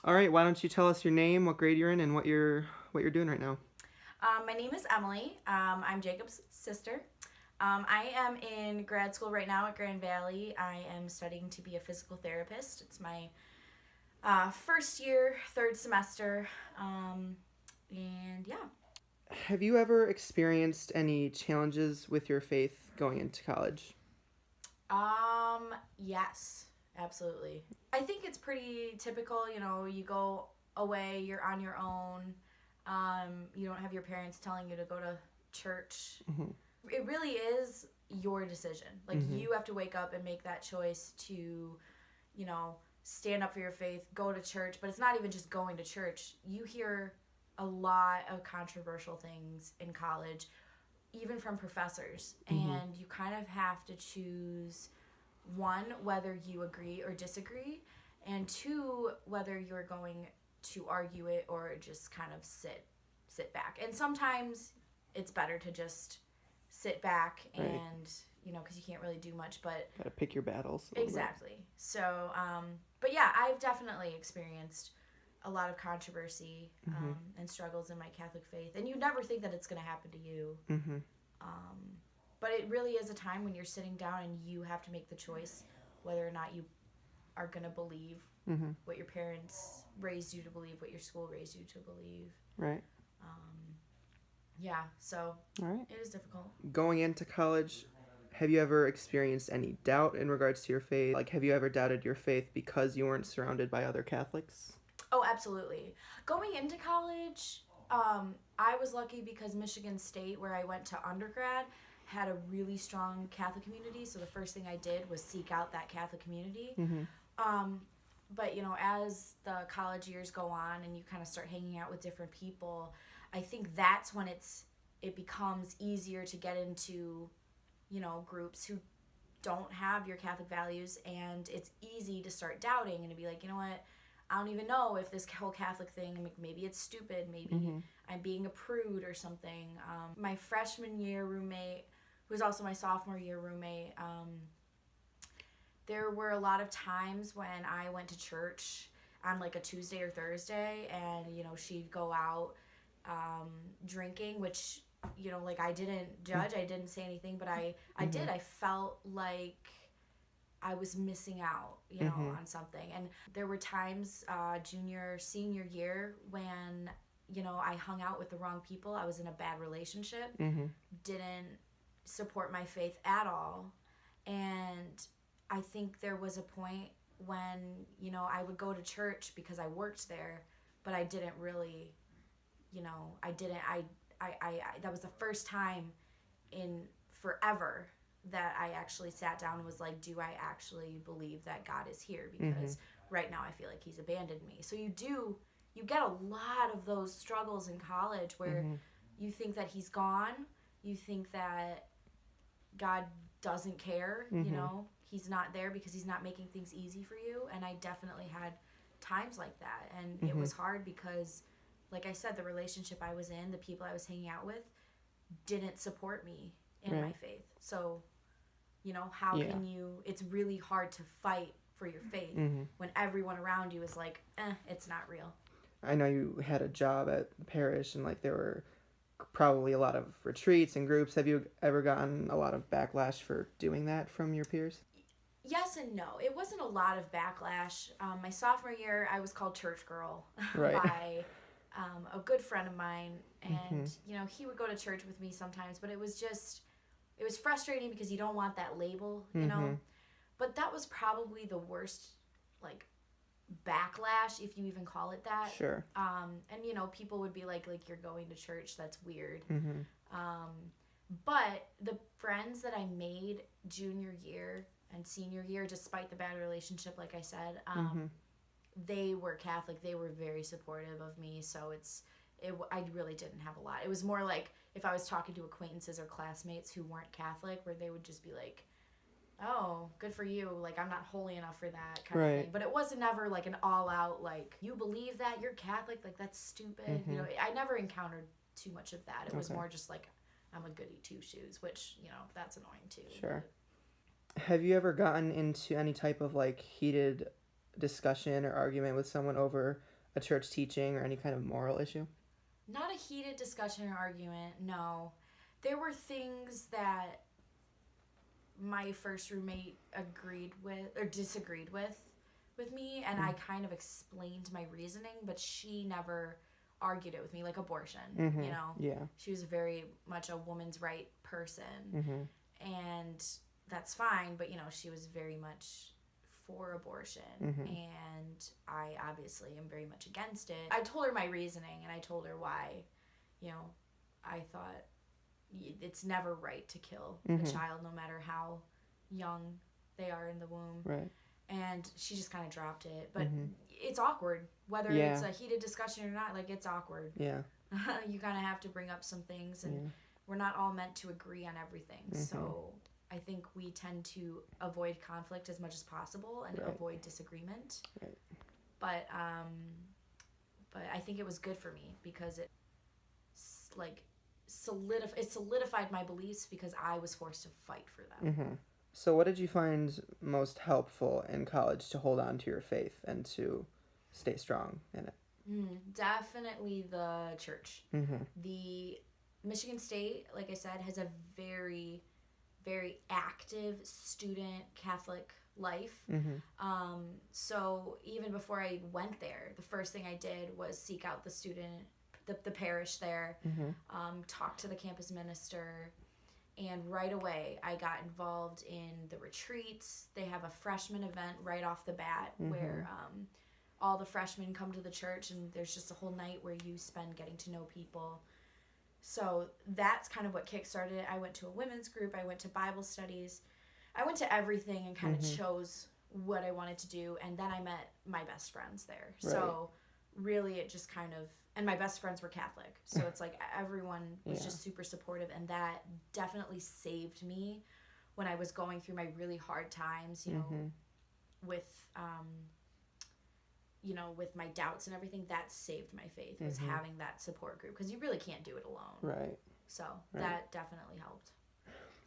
All right, why don't you tell us your name, what grade you're in, and what you're doing right now? My name is Emily. I'm Jacob's sister. I am in grad school right now at Grand Valley. I am studying to be a physical therapist. It's my first year, third semester. And yeah. Have you ever experienced any challenges with your faith going into college? Yes, absolutely. I think it's pretty typical. You go away, you're on your own. You don't have your parents telling you to go to church. Mm-hmm. It really is your decision. Like, Mm-hmm. you have to wake up and make that choice to, you know, stand up for your faith, go to church. But it's not even just going to church. You hear a lot of controversial things in college, even from professors. Mm-hmm. And you kind of have to choose, one, whether you agree or disagree, and two, whether you're going to argue it or just kind of sit back. And sometimes it's better to just sit back Right. and, because you can't really do much. But Gotta pick your battles a little bit. exactly. So, but yeah, I've definitely experienced a lot of controversy Mm-hmm. and struggles in my Catholic faith, and you never think that it's going to happen to you. Mm-hmm. Um, but it really is a time when you're sitting down and you have to make the choice whether or not you are going to believe Mm-hmm. what your parents raised you to believe, what your school raised you to believe. Right. Um, yeah, so All right. it is difficult. Going into college, have you ever experienced any doubt in regards to your faith? Like, have you ever doubted your faith because you weren't surrounded by other Catholics? Oh, absolutely. Going into college, I was lucky because Michigan State, where I went to undergrad, had a really strong Catholic community. So the first thing I did was seek out that Catholic community. Mm-hmm. Um, but as the college years go on and you kind of start hanging out with different people, I think that's when it becomes easier to get into, groups who don't have your Catholic values, and it's easy to start doubting and to be like, you know what, I don't even know if this whole Catholic thing, maybe it's stupid, maybe Mm-hmm. I'm being a prude or something. My freshman year roommate, who was also my sophomore year roommate, there were a lot of times when I went to church on like a Tuesday or Thursday, and she'd go out drinking, which like, I didn't judge, I didn't say anything, but I Mm-hmm. did. I felt like I was missing out, Mm-hmm. on something. And there were times, junior, senior year, when I hung out with the wrong people. I was in a bad relationship, Mm-hmm. didn't support my faith at all, and I think there was a point when I would go to church because I worked there, but I didn't really, I didn't. I that was the first time in forever that I actually sat down and was like, do I actually believe that God is here? Mm-hmm. Because right now I feel like He's abandoned me. So you get a lot of those struggles in college where Mm-hmm. you think that He's gone, you think that God doesn't care, Mm-hmm. He's not there because He's not making things easy for you. And I definitely had times like that. And it Mm-hmm. was hard because, like I said, the relationship I was in, the people I was hanging out with, didn't support me in my Right. faith. So, how Yeah. can you, it's really hard to fight for your faith Mm-hmm. when everyone around you is like, it's not real. I know you had a job at the parish, and like there were probably a lot of retreats and groups. Have you ever gotten a lot of backlash for doing that from your peers? Yes and no. It wasn't a lot of backlash. My sophomore year, I was called church girl Right. by a good friend of mine. Mm-hmm. And, he would go to church with me sometimes, but it was frustrating because you don't want that label. Mm-hmm. But that was probably the worst, like, backlash, if you even call it that. Sure. And people would be like you're going to church, that's weird. Mm-hmm. Um, but the friends that I made junior year and senior year, despite the bad relationship, like I said, Mm-hmm. they were Catholic. They were very supportive of me. So I really didn't have a lot. It was more like if I was talking to acquaintances or classmates who weren't Catholic, where they would just be like, oh, good for you. Like, I'm not holy enough for that kind of Right. thing. But it wasn't ever like an all out, like, you believe that? You're Catholic? Like, that's stupid. Mm-hmm. I never encountered too much of that. It was Okay. more just like, I'm a goody two shoes, which, that's annoying too. Sure. Have you ever gotten into any type of like heated discussion or argument with someone over a church teaching or any kind of moral issue? Not a heated discussion or argument, no. There were things that my first roommate agreed with or disagreed with me, and I kind of explained my reasoning, but she never argued it with me, like abortion, you know? Yeah. She was very much a woman's right person, and that's fine, but, you know, she was very much for abortion, and I obviously am very much against it. I told her my reasoning, and I told her why, you know, I thought it's never right to kill a child, no matter how young they are in the womb. Right. And she just kind of dropped it. But it's awkward, whether it's a heated discussion or not. Like, it's awkward. Yeah. You kind of have to bring up some things, and we're not all meant to agree on everything. So I think we tend to avoid conflict as much as possible and avoid disagreement. Right. But I think it was good for me because it solidified my beliefs because I was forced to fight for them. So what did you find most helpful in college to hold on to your faith and to stay strong in it? Definitely the church. The Michigan State, like I said, has a very, very active student Catholic life. So even before I went there, the first thing I did was seek out the parish there, talk to the campus minister, and right away I got involved in the retreats. They have a freshman event right off the bat where all the freshmen come to the church, and there's just a whole night where you spend getting to know people. So that's kind of what kickstarted it. I went to a women's group. I went to Bible studies. I went to everything and kind of chose what I wanted to do, and then I met my best friends there. Right. So really it just kind of, and my best friends were Catholic, so it's like everyone was just super supportive, and that definitely saved me when I was going through my really hard times, you know, with my doubts and everything. That saved my faith, was having that support group, because you really can't do it alone. Right. So that definitely helped.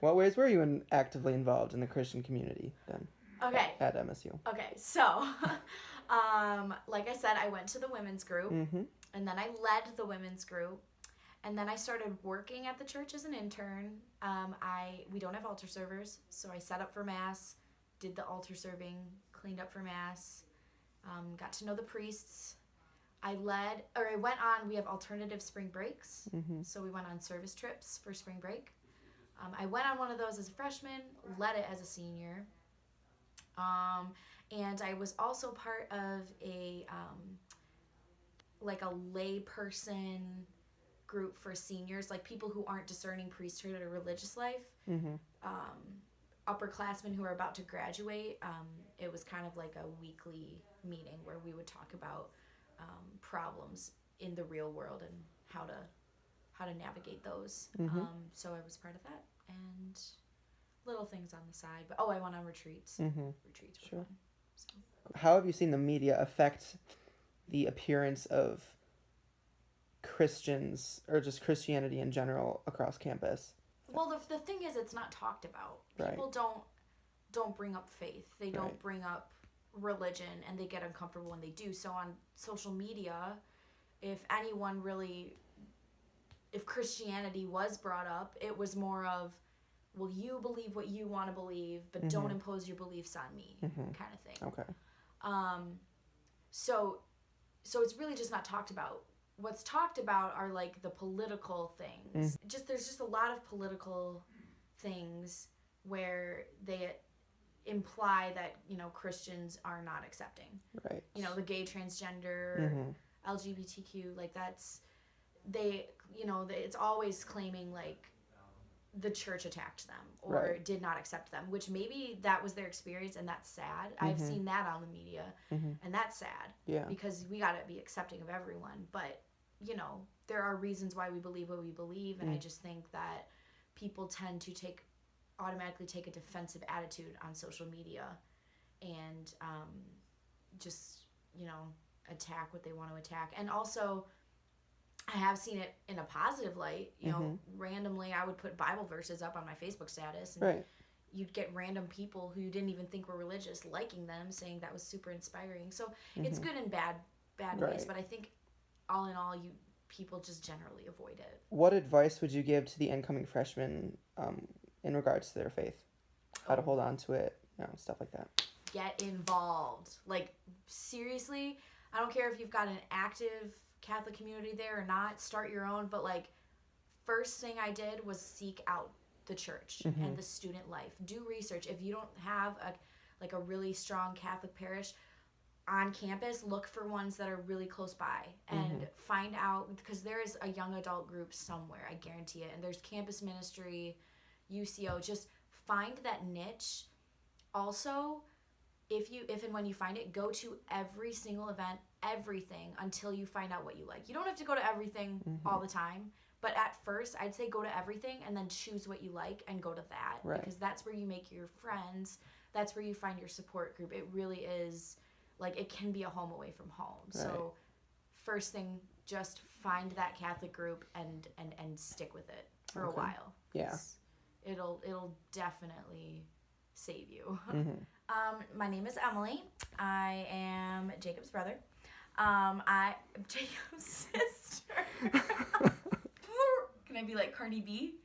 What ways were you actively involved in the Christian community then? Okay. At MSU. Okay, so, like I said, I went to the women's group, and then I led the women's group, and then I started working at the church as an intern. We don't have altar servers, so I set up for Mass, did the altar serving, cleaned up for Mass, got to know the priests. We have alternative spring breaks, so we went on service trips for spring break. I went on one of those as a freshman, led it as a senior. And I was also part of a lay person group for seniors, like people who aren't discerning priesthood or religious life, upperclassmen who are about to graduate. It was kind of like a weekly meeting where we would talk about problems in the real world and how to navigate those. So I was part of that, and little things on the side. But I went on retreats. Retreats were fun. So. How have you seen the media affect the appearance of Christians, or just Christianity in general, across campus? Well, the thing is, it's not talked about. People don't bring up faith. They don't bring up religion, and they get uncomfortable when they do. So on social media, if Christianity was brought up, it was more of, well, you believe what you want to believe, but don't impose your beliefs on me, kind of thing. Okay. So it's really just not talked about. What's talked about are like the political things. There's just a lot of political things where they imply that, Christians are not accepting. Right. The gay, transgender, LGBTQ, like it's always claiming like the church attacked them or did not accept them, which maybe that was their experience, and that's sad. I've seen that on the media, and that's sad, because we got to be accepting of everyone. But, there are reasons why we believe what we believe, and I just think that people tend to automatically take a defensive attitude on social media and attack what they want to attack. And also, I have seen it in a positive light. Randomly I would put Bible verses up on my Facebook status, and you'd get random people who you didn't even think were religious liking them, saying that was super inspiring. So it's good and bad Right. ways, but I think all in all, people just generally avoid it. What advice would you give to the incoming freshmen in regards to their faith? How to hold on to it, stuff like that. Get involved. Like, seriously, I don't care if you've got an active Catholic community there or not, start your own, but like, first thing I did was seek out the church and the student life. Do research. If you don't have a really strong Catholic parish on campus, look for ones that are really close by and find out, because there is a young adult group somewhere, I guarantee it. And there's campus ministry, UCO. Just find that niche. Also, if and when you find it, go to every single event, everything, until you find out what you like. You don't have to go to everything all the time, but at first I'd say go to everything and then choose what you like and go to that. Right. Because that's where you make your friends. That's where you find your support group. It really is, like, it can be a home away from home. Right. So first thing, just find that Catholic group and stick with it for a while. Yeah. It'll definitely save you. My name is Emily. I am Jacob's brother. I am Jacob's sister. Can I be like Cardi B?